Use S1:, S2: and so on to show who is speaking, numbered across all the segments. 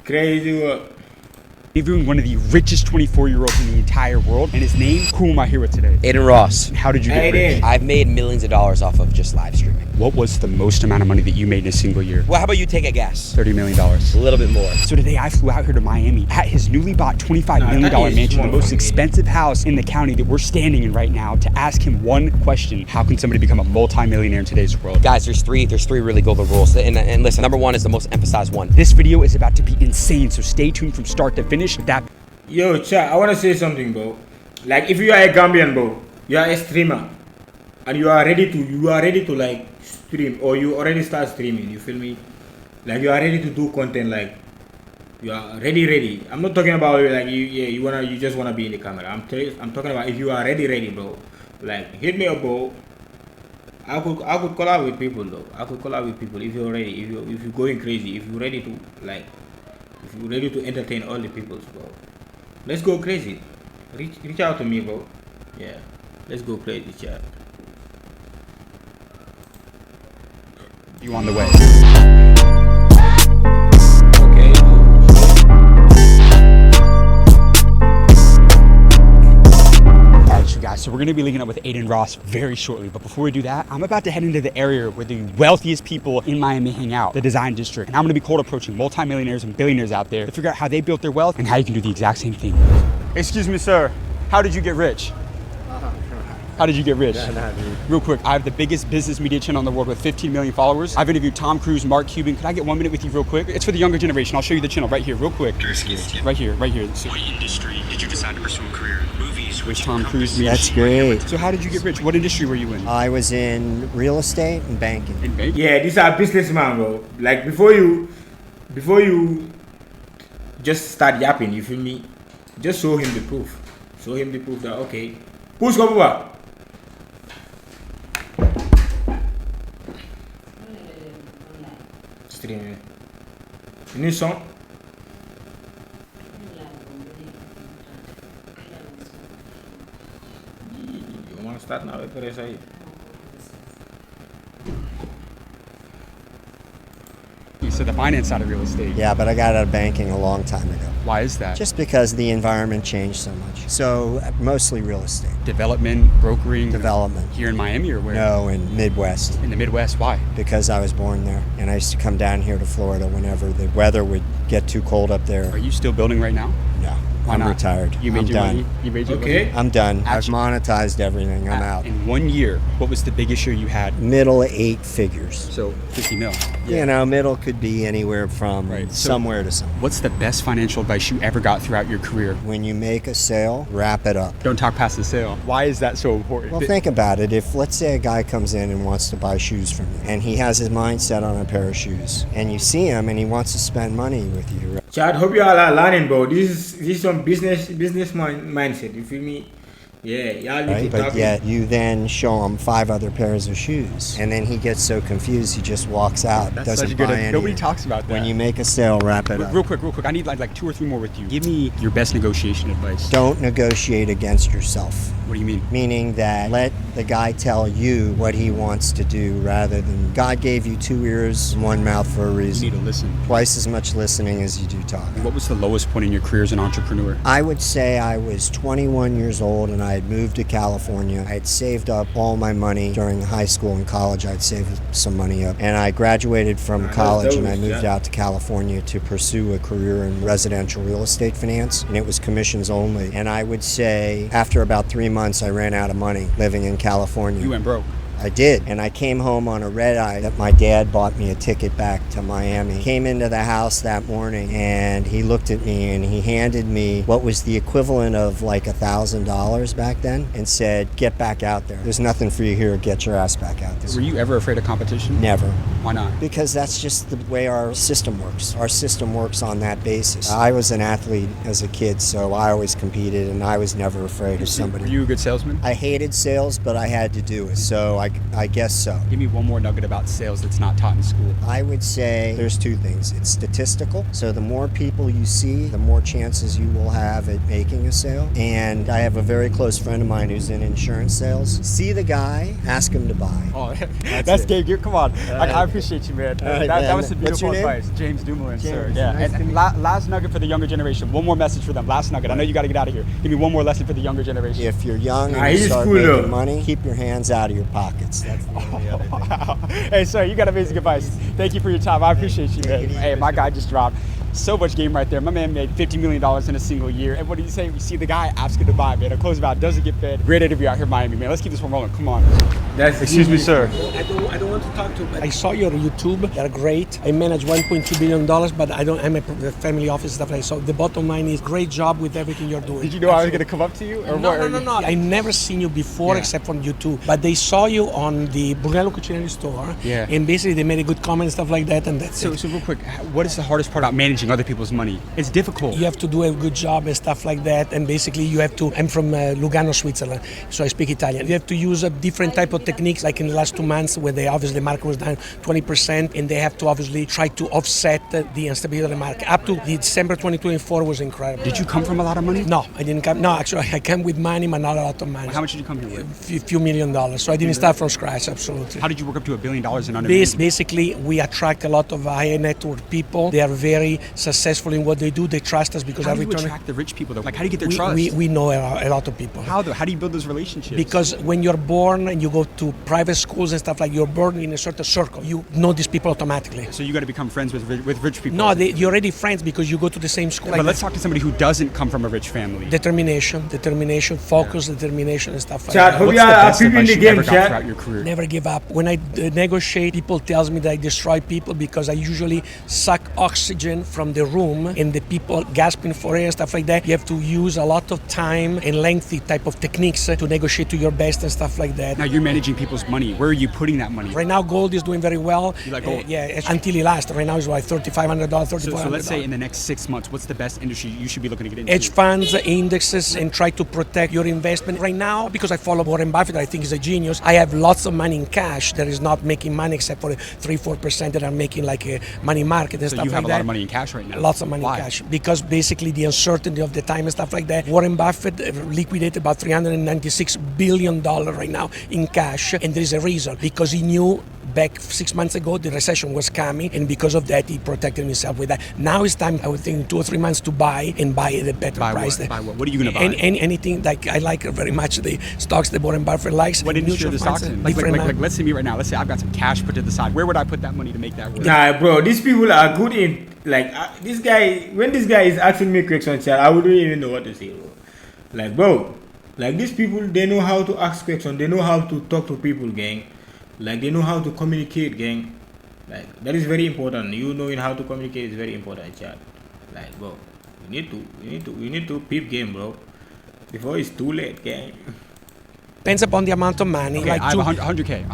S1: Crazy work.
S2: Interviewing one of the richest 24-year-olds in the entire world, and his name, who am I here with today?
S3: Adin Ross.
S2: How did you get rich?
S3: I've made millions of dollars off of just live streaming.
S2: What was the most amount of money that you made in a single year?
S3: Well, how about you take a guess?
S2: $30 million.
S3: A little bit more.
S2: So today I flew out here to Miami at his newly bought $25 million mansion, the most expensive house in the county that we're standing in right now, to ask him one question: how can somebody become a multi-millionaire in today's world?
S3: Guys, there's three really golden rules. And listen, number one is the most emphasized one.
S2: This video is about to be insane, so stay tuned from start to finish. With that,
S1: Yo, chat, I want to say something, bro. Like, if you are a Gambian, bro, you are a streamer, and you are ready to like stream, or you already start streaming, you feel me? Like, you are ready to do content, like, you are ready. I'm not talking about like you just wanna be in the camera. I'm talking about if you are ready, bro. Like, hit me up, bro. I could collab with people, though. I could collab with people if you're ready. If you're going crazy, if you're ready to entertain all the people, bro. Let's go crazy. Reach out to me, bro. Yeah, let's go crazy, chat.
S2: you on the way.
S1: Okay.
S2: Alright, you guys, so we're gonna be linking up with Adin Ross very shortly, but before we do that, I'm about to head into the area where the wealthiest people in Miami hang out, the design district, and I'm gonna be cold approaching multimillionaires and billionaires out there to figure out how they built their wealth and how you can do the exact same thing. Excuse me, sir, how did you get rich? How did you get rich? Real quick, I have the biggest business media channel in the world with 15 million followers. I've interviewed Tom Cruise, Mark Cuban. Could I get 1 minute with you real quick? It's for the younger generation. I'll show you the channel right here, real quick. Right here. So,
S4: what industry did you decide to pursue a career in? Movies?
S2: with Tom Cruise.
S5: That's great.
S2: So how did you get rich? What industry were you in?
S5: I was in real estate and banking.
S2: In banking?
S1: Yeah, these are businessmen, bro. Like, before you just start yapping, you feel me? Just show him the proof. Show him the proof that, okay, who's going over? Streaming. New song? You want to start now?
S2: You said the finance side of real estate.
S5: Yeah, but I got out of banking a long time ago.
S2: Why is that?
S5: Just because the environment changed so much. So mostly real estate.
S2: Development, brokering.
S5: Development.
S2: Here in Miami or where?
S5: No, in Midwest.
S2: In the Midwest. Why?
S5: Because I was born there. And I used to come down here to Florida whenever the weather would get too cold up there.
S2: Are you still building right now?
S5: No.
S2: Why
S5: I'm
S2: not?
S5: retired.
S2: You made
S5: I'm
S2: your
S5: done.
S2: money? You made your
S1: Okay.
S2: money?
S5: I'm done. I've
S2: Actually-
S5: monetized everything. I'm out.
S2: In 1 year, what was the biggest show you had?
S5: Middle 8 figures.
S2: So 50 mil.
S5: You know, middle could be anywhere from
S2: Right. So-
S5: somewhere to somewhere.
S2: What's the best financial advice you ever got throughout your career?
S5: When you make a sale, wrap it up.
S2: Don't talk past the sale. Why is that so important?
S5: Well, think about it. If, let's say, a guy comes in and wants to buy shoes from you, and he has his mind set on a pair of shoes, and you see him and he wants to spend money with you, right?
S1: Chad, hope you all are learning, bro. This is some business mindset. You feel me? Yeah, y'all need to
S5: But
S1: talk.
S5: yet you then show him 5 other pairs of shoes, and then he gets so confused he just walks out.
S2: That's
S5: doesn't
S2: such a good.
S5: buy any.
S2: Nobody talks about that.
S5: When you make a sale, wrap it up.
S2: Real quick. I need like 2 or 3 more with you. Give me your best negotiation advice.
S5: Don't negotiate against yourself.
S2: What do you mean?
S5: Meaning that let the guy tell you what he wants to do rather than God gave you 2 ears and 1 mouth for a
S2: You
S5: reason.
S2: need to listen.
S5: Twice as much listening as you do talking.
S2: What was the lowest point in your career as an entrepreneur?
S5: I would say I was 21 years old and I had moved to California. I had saved up all my money during high school and college. I'd saved some money up. And I graduated from college and I moved out to California to pursue a career in residential real estate finance. And it was commissions only. And I would say after about 3 months, I ran out of money living in California.
S2: You went broke.
S5: I did. And I came home on a red eye that my dad bought me a ticket back to Miami. Came into the house that morning and he looked at me and he handed me what was the equivalent of like $1,000 back then and said, get back out there. There's nothing for you here. Get your ass back out there.
S2: Were you ever afraid of competition?
S5: Never.
S2: Why not?
S5: Because that's just the way our system works. Our system works on that basis. I was an athlete as a kid, so I always competed and I was never afraid of somebody.
S2: Were you a good salesman?
S5: I hated sales, but I had to do it. So I I guess so.
S2: Give me one more nugget about sales that's not taught in school.
S5: I would say there's two things. It's statistical. So the more people you see, the more chances you will have at making a sale. And I have a very close friend of mine who's in insurance sales. See the guy, ask him to buy.
S2: Oh, that's Gabe. Come on. I appreciate you, man.
S5: Right,
S2: that was some
S5: what's
S2: beautiful
S5: your name?
S2: advice. James Dumoulin, sir.
S5: James,
S2: Yeah.
S5: nice to
S2: And
S5: meet
S2: last nugget for the younger generation. One more message for them. Last nugget. I know you got to get out of here. Give me one more lesson for the younger generation.
S5: If you're young
S1: Nah,
S5: and you
S1: he's
S5: start
S1: cool,
S5: making
S1: though.
S5: money, keep your hands out of your pockets. That's the only other thing.
S2: Wow. Hey, sir, you got amazing advice. Thank you for your time. I appreciate you, man. Hey, my guy just dropped so much game right there. My man made $50 million in a single year. And what did he say? We see the guy, ask him to buy, man. A close about doesn't get fed. Great interview out here in Miami, man. Let's keep this one rolling. Come on. Excuse me, sir.
S6: I don't want to talk to you. I saw your YouTube. They're great. I manage $1.2 billion, but I'm a family office stuff like so. The bottom line is great job with everything you're doing.
S2: Did you know I was going to come up to you? Or
S6: No. I never seen you before except on YouTube. But they saw you on the Brunello Cucinelli store.
S2: Yeah.
S6: And basically they made a good comment and stuff like that, and that's it.
S2: So real quick, what is the hardest part about managing other people's money? It's difficult.
S6: You have to do a good job and stuff like that, and basically you have to. I'm from Lugano, Switzerland, so I speak Italian. You have to use a different type of techniques, like in the last 2 months, where they obviously the market was down 20%, and they have to obviously try to offset the instability of the market. Up to December 2024 was incredible.
S2: Did you come from a lot of money?
S6: No, I didn't come. No, actually, I came with money, but not a lot of money.
S2: How much did you come here with?
S6: A few $1 million. So I didn't start from scratch. Absolutely.
S2: How did you work up to $1 billion in under?
S6: Basically, we attract a lot of high net worth people. They are very successful in what they do. They trust us because
S2: How do
S6: every
S2: you
S6: turn.
S2: attract the rich people though? Like, how do you get their trust?
S6: We know a lot of people.
S2: How though? How do you build those relationships?
S6: Because when you're born and you go to private schools and stuff like, you're born in a certain circle. You know these people automatically.
S2: So you got to become friends with rich people.
S6: No, you're already friends because you go to the same school.
S2: But let's talk to somebody who doesn't come from a rich family.
S6: Determination, focus, determination and stuff like
S1: Chad,
S6: that.
S1: hope
S2: What's
S1: you
S2: the
S1: are
S2: best
S1: people in
S2: advice
S1: the
S2: you ever
S1: game,
S2: got
S1: Chad.
S2: throughout your career?
S6: Never give up. When I negotiate, people tells me that I destroy people because I usually suck oxygen from the room and the people gasping for air and stuff like that. You have to use a lot of time and lengthy type of techniques to negotiate to your best and stuff like that.
S2: Now you're managing people's money. Where are you putting that money?
S6: Right now, gold is doing very well.
S2: You like gold?
S6: Yeah, until it lasts. Right now, it's like $3,500, $3,400.
S2: So let's say in the next 6 months, what's the best industry you should be looking to get into?
S6: Hedge funds, indexes, and try to protect your investment. Right now, because I follow Warren Buffett, I think he's a genius, I have lots of money in cash that is not making money except for 3-4% that are making like a money market and
S2: So
S6: stuff
S2: you have
S6: like
S2: a lot
S6: that.
S2: of money in cash right now.
S6: Lots of money
S2: Why?
S6: in cash. Because basically the uncertainty of the time and stuff like that. Warren Buffett liquidated about $396 billion right now in cash. And there is a reason. Because he knew back 6 months ago the recession was coming, and because of that he protected himself with that. Now it's time, I would think, 2 or 3 months to buy and buy at a better price.
S2: Buy what? What are you going to buy?
S6: Anything. Like I like very much the stocks that Warren Buffett likes.
S2: What industry are the stocks in? Like, let's say me right now. Let's say I've got some cash put to the side. Where would I put that money to make that work?
S1: Nah, bro, these people are good in like this guy. When this guy is asking me questions, Chad, I wouldn't even know what to say, bro. Like, bro, like these people, they know how to ask questions. They know how to talk to people, gang. Like they know how to communicate, gang. Like that is very important. You knowing how to communicate is very important, Chad. Like, bro, we need to peep game, bro, before it's too late, gang.
S6: Depends upon the amount of money.
S2: Okay,
S6: like
S2: I have 100K.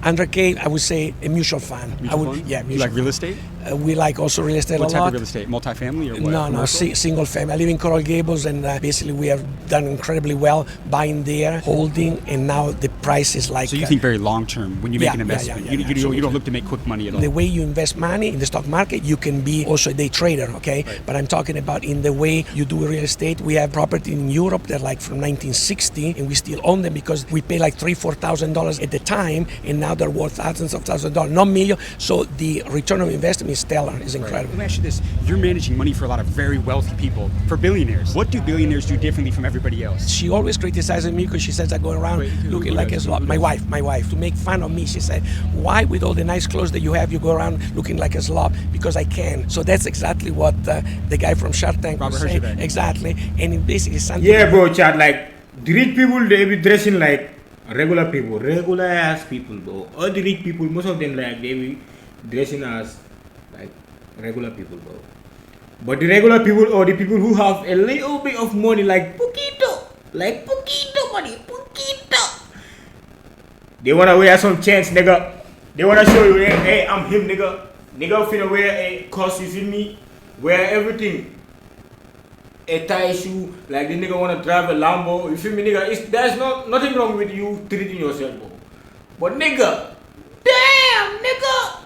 S6: 100K, I would say a mutual fund. Yeah, mutual
S2: You like
S6: fund.
S2: real estate?
S6: We like also real estate
S2: What
S6: a
S2: type
S6: lot.
S2: of real estate? Multifamily or what?
S6: No,
S2: Commercial?
S6: single family. I live in Coral Gables, and basically we have done incredibly well buying there, holding, and now the price is like.
S2: So you think very long term when you make an investment. You don't look to make quick money at all.
S6: The way you invest money in the stock market, you can be also a day trader, okay? Right. But I'm talking about in the way you do real estate. We have property in Europe that like from 1960, and we still own them because we pay like $3,000-$4,000 at the time, and now they're worth thousands of dollars, not million. So the return on investment is stellar, is incredible.
S2: Let me ask you this: you're managing money for a lot of very wealthy people, for billionaires. What do billionaires do differently from everybody else?
S6: She always criticizes me because she says I go around looking like a slob. My wife, to make fun of me, she said, "Why, with all the nice clothes that you have, you go around looking like a slob?" Because I can. So that's exactly what the guy from Shark Tank was saying. Exactly, and it basically something.
S1: Yeah, bro, Chad. Like the rich people, they be dressing like regular people, regular ass people, bro. All the rich people, most of them like they be dressing as like regular people, bro. But the regular people or the people who have a little bit of money, like poquito money, poquito. They wanna wear some chains, nigga. They wanna show you, hey, I'm him, nigga. Nigga finna wear a costume, you see me? Wear everything. A tie shoe, like the nigga wanna drive a Lambo. You feel me, nigga? There's nothing wrong with you treating yourself, bro. But nigga, damn, nigga,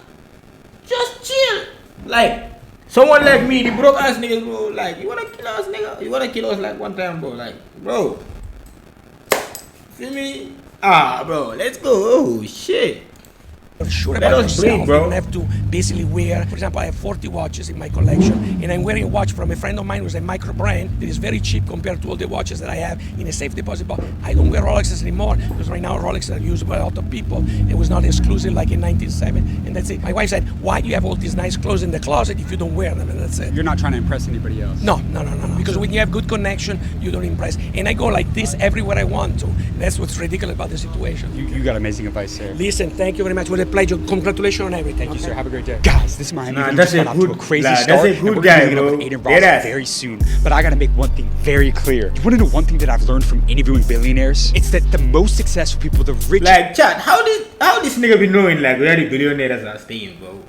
S1: just chill. Like, someone like me, the broke ass niggas, bro, like, you wanna kill us, nigga? You wanna kill us like one time, bro? Like, bro, feel me? Ah, bro, let's go. Oh, shit.
S6: Sure
S1: Let
S6: about
S1: us
S6: yourself.
S1: breathe, bro.
S6: You don't have to basically wear, for example, I have 40 watches in my collection, and I'm wearing a watch from a friend of mine who's a micro brand that is very cheap compared to all the watches that I have in a safe deposit box. I don't wear Rolexes anymore because right now Rolexes are used by a lot of people. It was not exclusive like in 1907, and that's it. My wife said, why do you have all these nice clothes in the closet if you don't wear them? And that's it.
S2: You're not trying to impress anybody else.
S6: No. Because when you have good connection, you don't impress. And I go like this everywhere I want to. That's what's ridiculous about the situation.
S2: You got amazing advice, sir.
S6: Listen, thank you very much. It was a pleasure. Congratulations on everything.
S2: Thank you, sir. Have a great day. Guys, this Miami
S1: Nah,
S2: video
S1: that's
S2: just
S1: a
S2: got off to a
S1: good-
S2: crazy
S1: nah,
S2: start.
S1: that's a
S2: and
S1: good
S2: we're
S1: guy,
S2: gonna be meeting
S1: bro.
S2: up with Adin
S1: Dead
S2: Ross
S1: ass.
S2: very soon. But I gotta make one thing very clear. You wanna know one thing that I've learned from interviewing billionaires? It's that the most successful people, the richest.
S1: Like, chat, how this nigga be knowing like where the billionaires are staying, bro?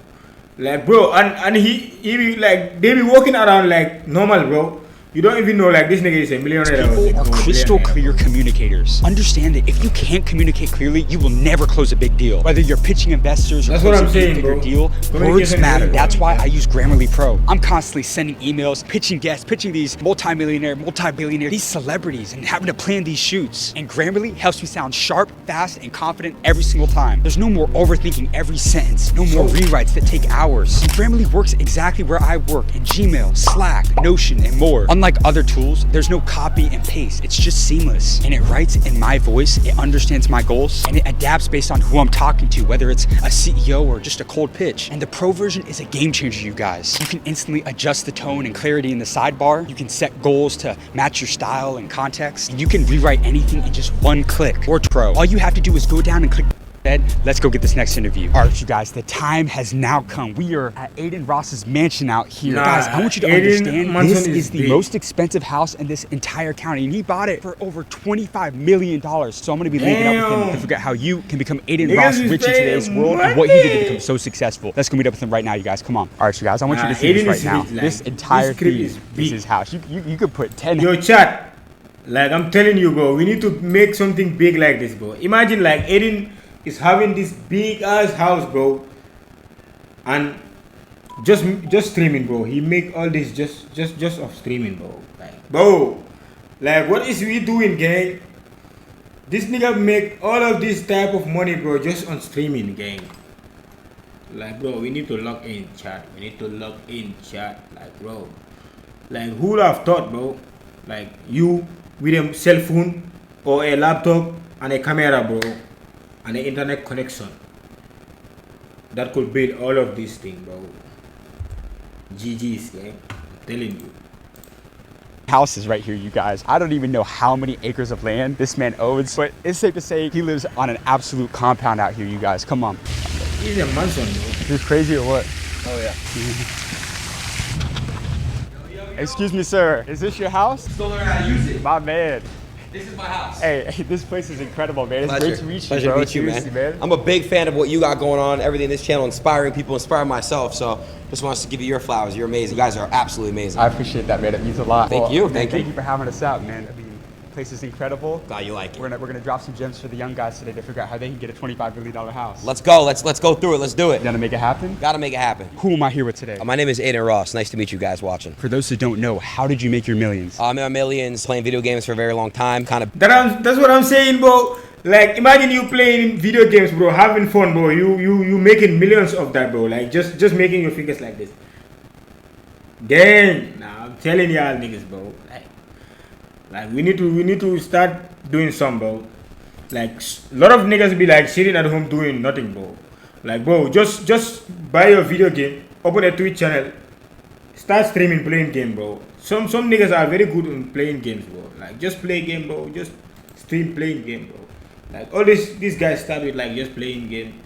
S1: Like, bro, and he be like, they be walking around like normal, bro. You don't even know like this nigga is a millionaire.
S2: People are crystal clear
S1: bro.
S2: communicators. Understand that if you can't communicate clearly, you will never close a big deal. Whether you're pitching investors or
S1: That's what
S2: closing
S1: I'm
S2: a
S1: saying,
S2: bigger
S1: bro.
S2: deal, words
S1: Communication
S2: matter.
S1: is
S2: That's why
S1: important.
S2: I use Grammarly Pro. I'm constantly sending emails, pitching guests, pitching these multi-millionaire, multi-billionaire, these celebrities, and having to plan these shoots. And Grammarly helps me sound sharp, fast, and confident every single time. There's no more overthinking every sentence, no more rewrites that take hours. And Grammarly works exactly where I work in Gmail, Slack, Notion, and more. Unlike other tools, there's no copy and paste. It's just seamless. And it writes in my voice, it understands my goals, and it adapts based on who I'm talking to, whether it's a CEO or just a cold pitch. And the Pro version is a game changer, you guys. You can instantly adjust the tone and clarity in the sidebar. You can set goals to match your style and context. And you can rewrite anything in just one click. Or Pro. All you have to do is go down and click. Let's go get this next interview. All right, you guys, the time has now come. We are at Adin Ross's mansion out here.
S1: Nah,
S2: Guys, I want you to
S1: Adin
S2: understand
S1: mansion
S2: this
S1: is
S2: is the
S1: big.
S2: most expensive house in this entire county, and he bought it for over $25 million. So I'm gonna be linking up with him to
S1: Damn.
S2: figure out how you can become Adin
S1: Niggas
S2: Ross
S1: is
S2: rich in today's
S1: paying
S2: world and what he did to
S1: money.
S2: become so successful. Let's go meet up with him right now, you guys. Come on. All right, you guys, I want you
S1: Nah,
S2: to see this
S1: Adin
S2: right
S1: is
S2: now.
S1: rich, like,
S2: This entire
S1: this crib
S2: thing
S1: is
S2: is
S1: big.
S2: his house. You could put 10.
S1: Yo, chat, like I'm telling you, bro, we need to make something big like this, bro. Imagine like Adin is having this big ass house, bro, and just streaming, bro. He make all this just of streaming, bro. Like what is we doing, gang? This nigga make all of this type of money, bro, just on streaming, gang. Like, bro, we need to lock in, chat. We need to lock in, chat. Like, bro, like who would have thought, bro? Like you with a cell phone or a laptop and a camera, bro, and an internet connection that could build all of these things, bro. GG's, yeah. I'm telling you.
S2: House is right here, you guys. I don't even know how many acres of land this man owns, but it's safe to say he lives on an absolute compound out here, you guys. Come on.
S1: He's a mansion, bro.
S2: You're crazy or what?
S3: Oh yeah.
S2: Excuse me, sir. Is this your house?
S3: Still learning how to use it.
S2: My man.
S3: This is my house.
S2: Hey, this place is incredible, man. It's
S3: Pleasure.
S2: great to meet you,
S3: Pleasure
S2: bro.
S3: to meet you,
S2: Seriously,
S3: man. I'm a big fan of what you got going on, everything in this channel, inspiring people, inspiring myself. So just wants to give you your flowers. You're amazing. You guys are absolutely amazing.
S2: I appreciate that, man. It means a lot.
S3: Thank you.
S2: Man,
S3: Thank
S2: thank
S3: you.
S2: you for having us out, man. I mean, the place is incredible.
S3: Glad you like it.
S2: We're gonna drop some gems for the young guys today to figure out how they can get a $25 million house.
S3: Let's go. Let's go through it. Let's do it.
S2: Gonna make it happen?
S3: Gotta make it happen.
S2: Who am I here with today?
S3: My name is Adin Ross. Nice to meet you guys watching.
S2: For those who don't know, how did you make your millions?
S3: I'm in my millions, playing video games for a very long time. Kind of
S1: That's what I'm saying, bro. Like imagine you playing video games, bro, having fun, bro. You making millions of that, bro. Like just making your fingers like this. Gang, nah, I'm telling y'all niggas, bro. Like we need to start doing some, bro. Like a lot of niggas be like sitting at home doing nothing, bro. Like, bro, just buy your video game, open a Twitch channel, start streaming, playing game, bro. Some niggas are very good in playing games, bro. Like just play game, bro. Just stream playing game, bro. Like all these guys start with like just playing game,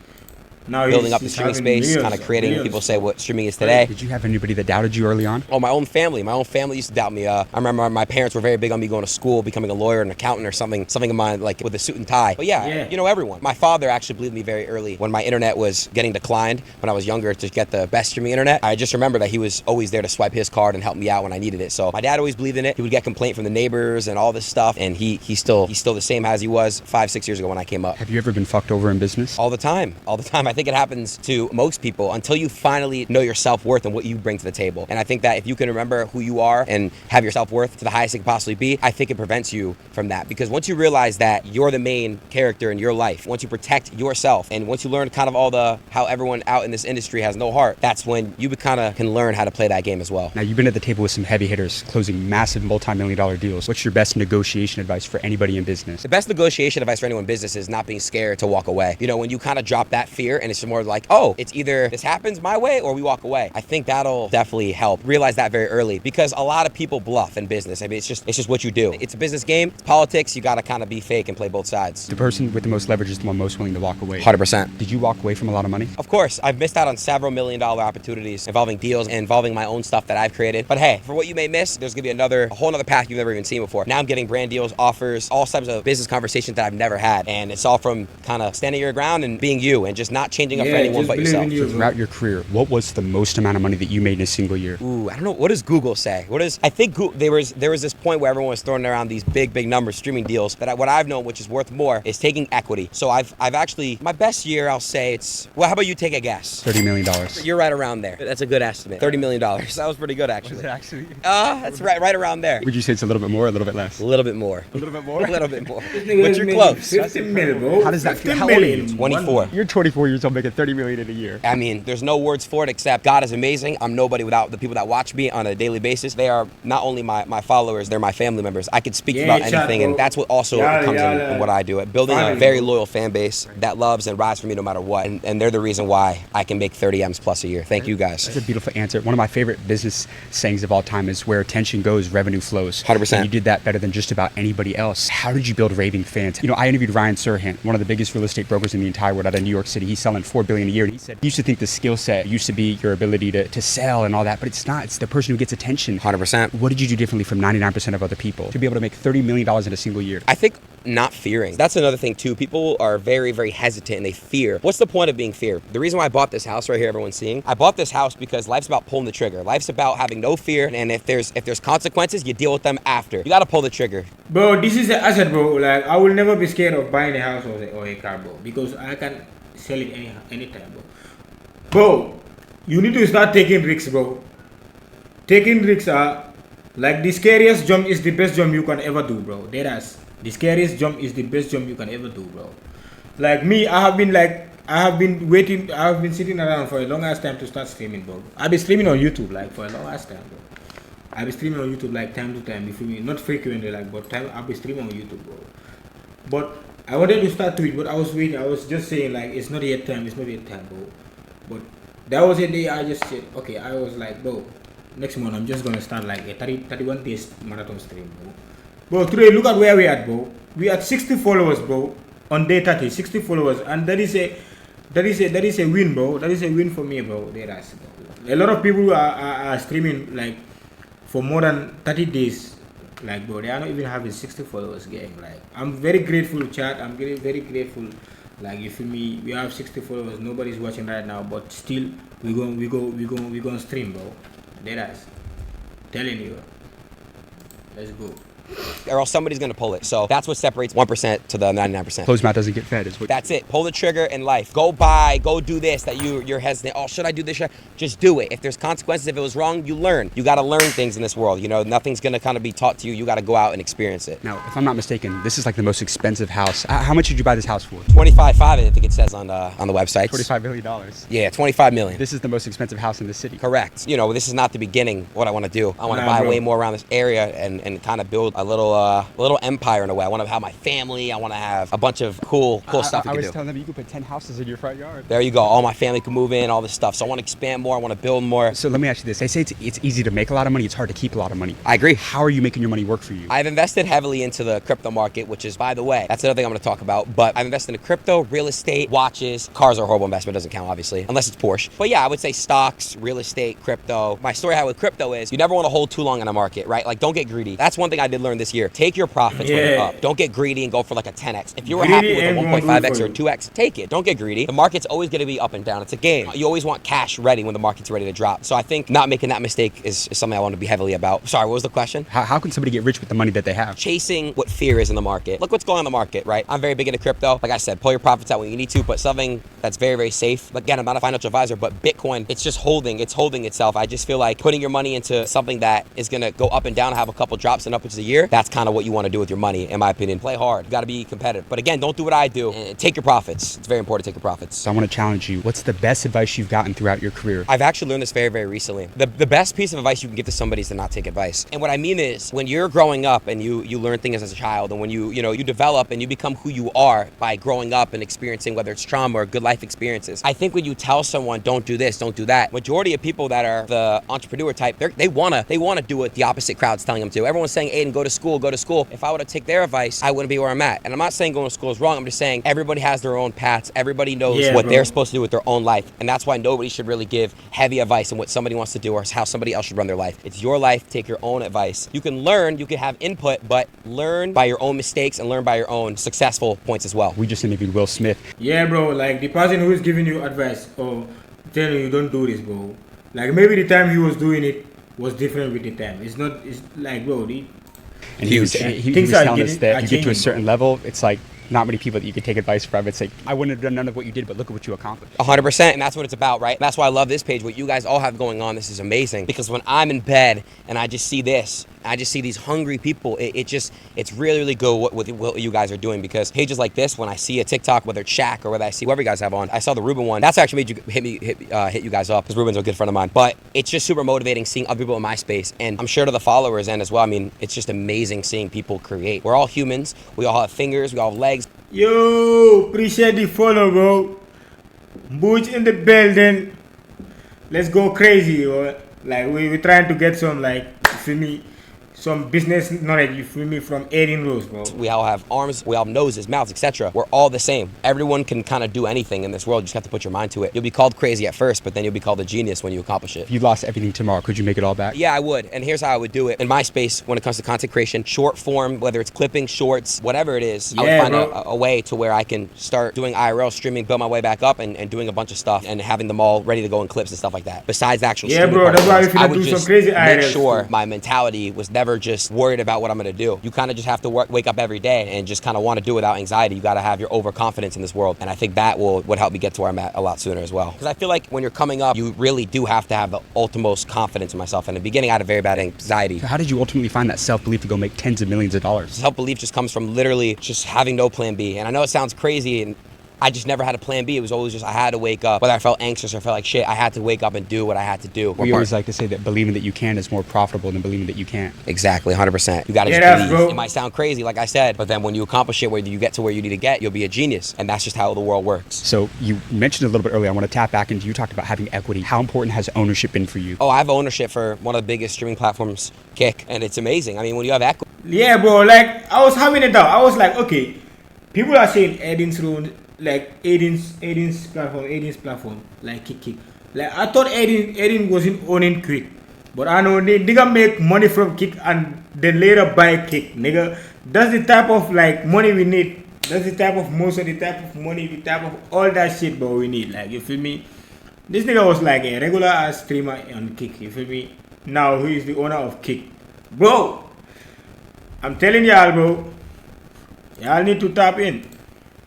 S1: Now
S3: building up the streaming space, kind of creating people say what streaming is today.
S2: Did you have anybody that doubted you early on?
S3: Oh, my own family. My own family used to doubt me. I remember my parents were very big on me going to school, becoming a lawyer, an accountant, or something in mind, like with a suit and tie. But yeah, you know, everyone. My father actually believed me very early when my internet was getting declined when I was younger to get the best streaming internet. I just remember that he was always there to swipe his card and help me out when I needed it. So my dad always believed in it. He would get complaint from the neighbors and all this stuff, and he's still the same as he was 5-6 years ago when I came up.
S2: Have you ever been fucked over in business?
S3: All the time. I think it happens to most people until you finally know your self-worth and what you bring to the table. And I think that if you can remember who you are and have your self-worth to the highest it can possibly be, I think it prevents you from that. Because once you realize that you're the main character in your life, once you protect yourself, and once you learn kind of how everyone out in this industry has no heart, that's when you kind of can learn how to play that game as well.
S2: Now, you've been at the table with some heavy hitters, closing massive multi-million-dollar deals. What's your best negotiation advice for anybody in business?
S3: The best negotiation advice for anyone in business is not being scared to walk away. You know, when you kind of drop that fear and it's more like, oh, it's either this happens my way or we walk away. I think that'll definitely help. Realize that very early, because a lot of people bluff in business. I mean, it's just what you do. It's a business game. It's politics. You got to kind of be fake and play both sides.
S2: The person with the most leverage is the one most willing to walk away.
S3: 100%.
S2: Did you walk away from a lot of money?
S3: Of course. I've missed out on several million-dollar opportunities involving deals, involving my own stuff that I've created. But hey, for what you may miss, there's gonna be a whole other path you've never even seen before. Now I'm getting brand deals, offers, all types of business conversations that I've never had. And it's all from kind of standing your ground and being you and just not changing up for anyone but yourself.
S2: Throughout your career, what was the most amount of money that you made in a single year?
S3: Ooh, I don't know. What does Google say? I think there was this point where everyone was throwing around these big numbers, streaming deals. But what I've known, which is worth more, is taking equity. So I've actually, my best year, I'll say it's, well, how about you take a guess?
S2: $30 million.
S3: You're right around there. That's a good estimate. $30 million. That was pretty good, actually.
S2: Was it actually?
S3: That's right around there.
S2: Would you say it's a little bit more or a little bit less?
S3: A little bit more.
S2: A little bit more?
S3: A little bit more. But you're close.
S1: 50 million, bro.
S2: How does that feel? How old are you?
S3: 24.
S2: You're 24 years old making $30 million in a year.
S3: I mean, there's no words for it except God is amazing. I'm nobody without the people that watch me on a daily basis. They are not only my followers, they're my family members. I could speak about anything, and that's what also comes in what I do. Building a very loyal fan base that loves and rides for me no matter what. And they're the reason why I can make 30 M's plus a year. Thank you guys.
S2: That's a beautiful answer. One of my favorite business sayings of all time is where attention goes, revenue flows.
S3: 100%.
S2: And you did that better than just about anybody else. How did you build raving fans? You know, I interviewed Ryan Serhant, one of the biggest real estate brokers in the entire world out of New York City. He's selling $4 billion a year. And he said, he used to think the skill set used to be your ability to sell and all that, but it's not. It's the person who gets attention.
S3: 100%.
S2: What did you do differently from 99% of other people to be able to make $30 million in a single year?
S3: I think not fearing. That's another thing too. People are very, very hesitant and they fear. What's the point of being feared? The reason why I bought this house right here, everyone's seeing, I bought this house because life's about pulling the trigger. Life's about having no fear, and if there's consequences, you deal with them after. You gotta pull the trigger.
S1: Bro, this is an asset, bro. Like, I will never be scared of buying a house or a car, bro, because I can sell it anytime, bro. Bro, you need to start taking risks, bro. Taking risks are like the scariest jump is the best jump you can ever do, bro. The scariest jump is the best jump you can ever do, bro. Like me, I have been sitting around for a long ass time to start streaming, bro. I've been streaming on YouTube like for a long ass time, bro. I've been streaming on YouTube like time to time, if you mean, not frequently, like, but I've been streaming on YouTube, bro. But I wanted to start Twitch, but I was waiting. I was just saying like it's not yet time, bro. But that was a day I just said, okay, I was like, bro, next month I'm just gonna start like a 31 days marathon stream, bro. Bro, today look at where we at, bro. We at 60 followers, bro. On day 30, 60 followers, and that is a win, bro. That is a win for me, bro. A lot of people are streaming like for more than 30 days, like, bro. They are not even having 60 followers, gang. Like, I'm very grateful, chat. I'm very grateful. Like, you feel me? We have 60 followers. Nobody's watching right now, but still, we gonna stream, bro. Telling you. Let's go.
S3: Or else somebody's gonna pull it. So that's what separates 1% to the 99%.
S2: Closed mouth doesn't get fed, is what.
S3: That's it. Pull the trigger in life. Go buy, go do this that you're hesitant. Oh, should I do this? Just do it. If there's consequences, if it was wrong, you learn. You gotta learn things in this world. You know, nothing's gonna kind of be taught to you. You gotta go out and experience it.
S2: Now, if I'm not mistaken, this is like the most expensive house. How much did you buy this house for?
S3: 25.5, I think it says on the website.
S2: $25 million.
S3: Yeah, 25 million.
S2: This is the most expensive house in the city.
S3: Correct. You know, this is not the beginning. What I want to do, I want to buy way more around this area and kind of build a little empire in a way. I want to have my family. I want to have a bunch of cool stuff.
S2: I was telling them you could put 10 houses in your front yard.
S3: There you go. All my family can move in, all this stuff. So I want to expand more. I want to build more.
S2: So let me ask you this. They say it's easy to make a lot of money. It's hard to keep a lot of money.
S3: I agree.
S2: How are you making your money work for you?
S3: I've invested heavily into the crypto market, which is, by the way, that's another thing I'm going to talk about. But I've invested in crypto, real estate, watches. Cars are a horrible investment. Doesn't count, obviously, unless it's Porsche. But yeah, I would say stocks, real estate, crypto. My story how with crypto is you never want to hold too long in a market, right? Like, don't get greedy. That's one thing I did learn this year. Take your profits when they're up. Don't get greedy and go for like a 10x. If you were happy with a 1.5x or a 2x, take it. Don't get greedy. The market's always going to be up and down. It's a game. You always want cash ready when the market's ready to drop. So I think not making that mistake is something I want to be heavily about. Sorry, what was the question?
S2: How can somebody get rich with the money that they have?
S3: Chasing what fear is in the market. Look what's going on in the market, right? I'm very big into crypto. Like I said, pull your profits out when you need to, but something that's very, very safe. Again, I'm not a financial advisor, but Bitcoin, it's just holding itself. I just feel like putting your money into something that is going to go up and down, have a couple drops and upwards a year, that's kind of what you want to do with your money, in my opinion. Play hard. You got to be competitive. But again, don't do what I do. Take your profits. It's very important to take your profits.
S2: So I want to challenge you. What's the best advice you've gotten throughout your career?
S3: I've actually learned this very, very recently. The best piece of advice you can give to somebody is to not take advice. And what I mean is, when you're growing up and you learn things as a child, and when you develop and you become who you are by growing up and experiencing, whether it's trauma or good life experiences, I think when you tell someone, don't do this, don't do that, majority of people that are the entrepreneur type, they wanna do what the opposite crowd's telling them to. Everyone's saying, Aiden, go to school. If I would have take their advice, I wouldn't be where I'm at. And I'm not saying going to school is wrong. I'm just saying everybody has their own paths. Everybody knows what they're supposed to do with their own life. And that's why nobody should really give heavy advice on what somebody wants to do or how somebody else should run their life. It's your life. Take your own advice. You can learn, you can have input, but learn by your own mistakes and learn by your own successful points as well.
S2: We just interviewed Will Smith.
S1: Yeah, bro, like the person who is giving you advice or telling you don't do this, bro. Like maybe the time he was doing it was different with the time. It's like, bro,
S2: and he was telling us that you get to a certain level, it's like not many people that you could take advice from. It's like, I wouldn't have done none of what you did, but look at what you accomplished.
S3: 100%, and that's what it's about, right? That's why I love this page. What you guys all have going on, this is amazing. Because when I'm in bed and I just see this, I just see these hungry people, it's really, really good what you guys are doing. Because pages like this, when I see a TikTok, whether it's Shaq or whether I see whoever you guys have on, I saw the Ruben one. That's actually made you hit you guys up, because Ruben's a good friend of mine. But it's just super motivating seeing other people in my space, and I'm sure to the followers and as well. I mean, it's just amazing seeing people create. We're all humans. We all have fingers. We all have legs.
S1: Yo, appreciate the follow, bro. Boots in the building. Let's go crazy, yo. Like we're trying to get some, like, you feel me, some business knowledge, you feel me, from Adin Ross, bro.
S3: We all have arms, we all have noses, mouths, etc. We're all the same. Everyone can kind of do anything in this world. You just have to put your mind to it. You'll be called crazy at first, but then you'll be called a genius when you accomplish it.
S2: If you lost everything tomorrow, could you make it all back?
S3: Yeah, I would. And here's how I would do it. In my space, when it comes to content creation, short form, whether it's clipping, shorts, whatever it is, I would find a way to where I can start doing IRL streaming, build my way back up, and doing a bunch of stuff and having them all ready to go in clips and stuff like that. Besides the actual streaming,
S1: bro, that's why we do some crazy IRL.
S3: Make sure my mentality was never just worried about what I'm going to do. You kind of just have to wake up every day and just kind of want to do without anxiety. You got to have your overconfidence in this world, and I think that would help me get to where I'm at a lot sooner as well. Because I feel like when you're coming up, you really do have to have the utmost confidence in myself. In the beginning, I had a very bad anxiety.
S2: So how did you ultimately find that self-belief to go make tens of millions of dollars?
S3: Self-belief just comes from literally just having no plan B. And I know it sounds crazy, and I just never had a plan B. It was always just I had to wake up. Whether I felt anxious or felt like shit, I had to wake up and do what I had to do.
S2: We always like to say that believing that you can is more profitable than believing that you can't.
S3: Exactly, 100%. You got to just believe. It might sound crazy, like I said, but then when you accomplish it, where you get to where you need to get, you'll be a genius. And that's just how the world works.
S2: So you mentioned a little bit earlier, I want to tap back into, you talked about having equity. How important has ownership been for you?
S3: Oh, I have ownership for one of the biggest streaming platforms, Kick, and it's amazing. I mean, when you have equity.
S1: Yeah, bro, like, I was having it out. I was like, okay, people are saying Adin's rule, like Adin's platform, like Kick. Like, I thought Adin wasn't owning Kick, but I know nigga make money from Kick and then later buy Kick, nigga. That's the type of, like, money we need. That's the type of motion, the type of money, the type of all that shit, bro, we need. Like, you feel me? This nigga was like a regular ass streamer on Kick, you feel me? Now he is the owner of Kick, bro. I'm telling y'all, bro. Y'all need to tap in.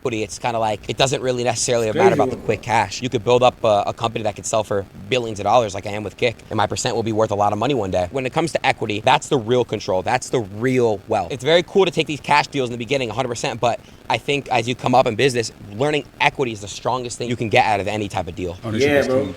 S3: It's kind of like, it doesn't really necessarily matter about the quick cash. You could build up a company that could sell for billions of dollars like I am with Kick, and my percent will be worth a lot of money one day. When it comes to equity, that's the real control. That's the real wealth. It's very cool to take these cash deals in the beginning, 100%, but I think as you come up in business, learning equity is the strongest thing you can get out of any type of deal.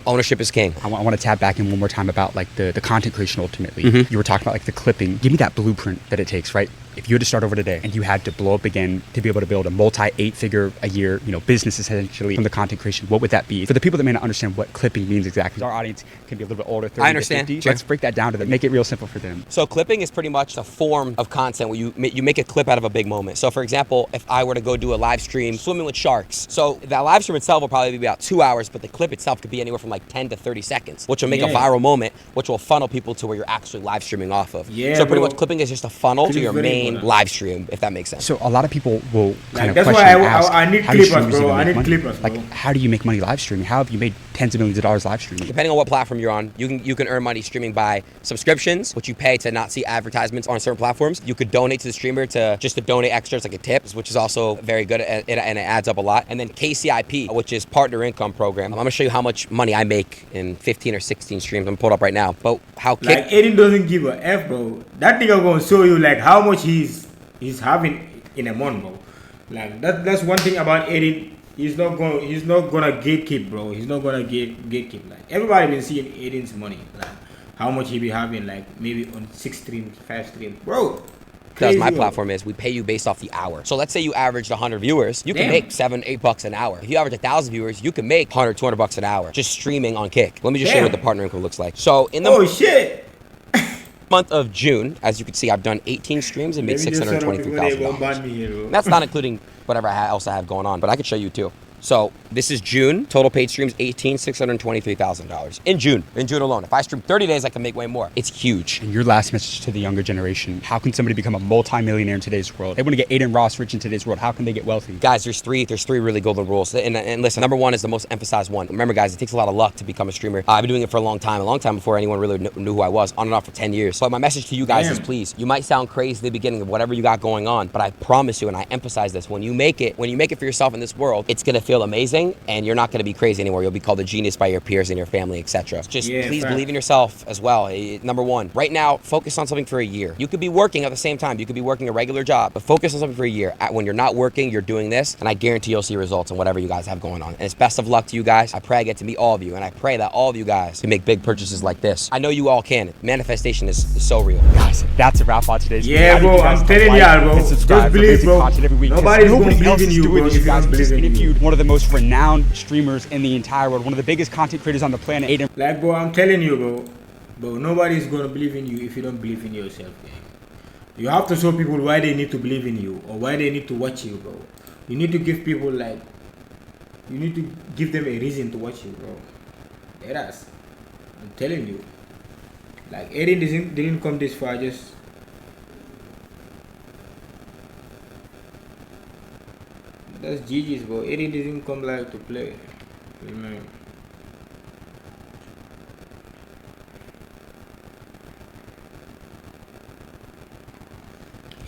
S3: Ownership is king.
S2: I want to tap back in one more time about, like, the content creation ultimately. You were talking about, like, the clipping. Give me that blueprint that it takes, right? if you had to start over today and you had to blow up again to be able to build a multi-8-figure a year, business essentially from the content creation, what would that be? For the people that may not understand what clipping means exactly, our audience can be a little bit older, 30
S3: I understand.
S2: to 50.
S3: Sure.
S2: Let's break that down to them, make it real simple for them.
S3: So clipping is pretty much a form of content where you make a clip out of a big moment. So for example, if I were to go do a live stream swimming with sharks, so that live stream itself will probably be about 2 hours, but the clip itself could be anywhere from like 10 to 30 seconds, which will make a viral moment, which will funnel people to where you're actually live streaming off of.
S1: Yeah,
S3: so pretty much clipping is just a funnel to your main
S1: important.
S3: live stream, if that makes sense.
S2: So a lot of people will kind of
S1: that's
S2: question
S1: why
S2: and ask,
S1: I need
S2: how do
S1: clippers,
S2: streamers
S1: bro.
S2: even
S1: I
S2: make
S1: need
S2: money?
S1: clippers, bro.
S2: Like, how do you make money live streaming? How have you made tens of millions of dollars live streaming?
S3: Depending on what platform you're on, you can earn money streaming by subscriptions, which you pay to not see advertisements on certain platforms. You could donate to the streamer to donate extras like a tip, which is also very good and it adds up a lot. And then KCIP, which is Partner Income Program. I'm gonna show you how much money I make in 15 or 16 streams. I'm pulled up right now. But how
S1: like Adin doesn't give a F, bro. That nigga gonna show you like how much he's having in a month, bro. Like that's one thing about Adin. He's not gonna gatekeep, bro. He's not gonna gatekeep. Like everybody been seeing Adin's money, like how much he be having, like maybe on 6 streams, 5 streams, bro.
S3: Because my platform is we pay you based off the hour. So let's say you averaged 100 viewers, you can make $7-8 an hour. If you average 1,000 viewers, you can make $100-200 an hour just streaming on Kick. Let me just show you what the partner income looks like. So in the month of June, as you can see, I've done 18 streams and made $623,000. That's not including whatever else I have going on, but I could show you too. So this is June, total paid streams, $623,000 in June alone. If I stream 30 days, I can make way more. It's huge.
S2: And your last message to the younger generation, how can somebody become a multi-millionaire in today's world? They want to get Adin Ross rich in today's world. How can they get wealthy?
S3: Guys, there's three really golden rules. And listen, number one is the most emphasized one. Remember guys, it takes a lot of luck to become a streamer. I've been doing it for a long time before anyone really knew who I was, on and off for 10 years. But my message to you guys is please, you might sound crazy at the beginning of whatever you got going on, but I promise you, and I emphasize this, when you make it for yourself in this world, it's gonna feel amazing and you're not gonna be crazy anymore. You'll be called a genius by your peers and your family, etc. Just please believe in yourself as well. Number one, right now, focus on something for a year. You could be working at the same time. You could be working a regular job, but focus on something for a year. When you're not working, you're doing this, and I guarantee you'll see results in whatever you guys have going on. And it's best of luck to you guys. I pray I get to meet all of you, and I pray that all of you guys can make big purchases like this. I know you all can. Manifestation is so real.
S2: Guys, that's a wrap on today's video.
S1: Yeah, bro, I'm telling you, bro. Just believe, bro. Nobody's gonna believe in you, bro.
S2: You guys just interviewed
S1: you.
S2: one of the most renowned streamers in the entire world, one of the biggest content creators on the planet, Adin.
S1: Like, bro, I'm telling you, bro. Bro, nobody's gonna believe in you if you don't believe in yourself, gang. You have to show people why they need to believe in you or why they need to watch you, bro. You need to give people you need to give them a reason to watch you, bro. That's, I'm telling you. Like, Adin didn't come this far just. That's GG's, bro. Adin didn't come like to play. Remember.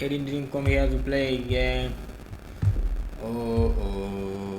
S1: Adin didn't come here to play again. Oh.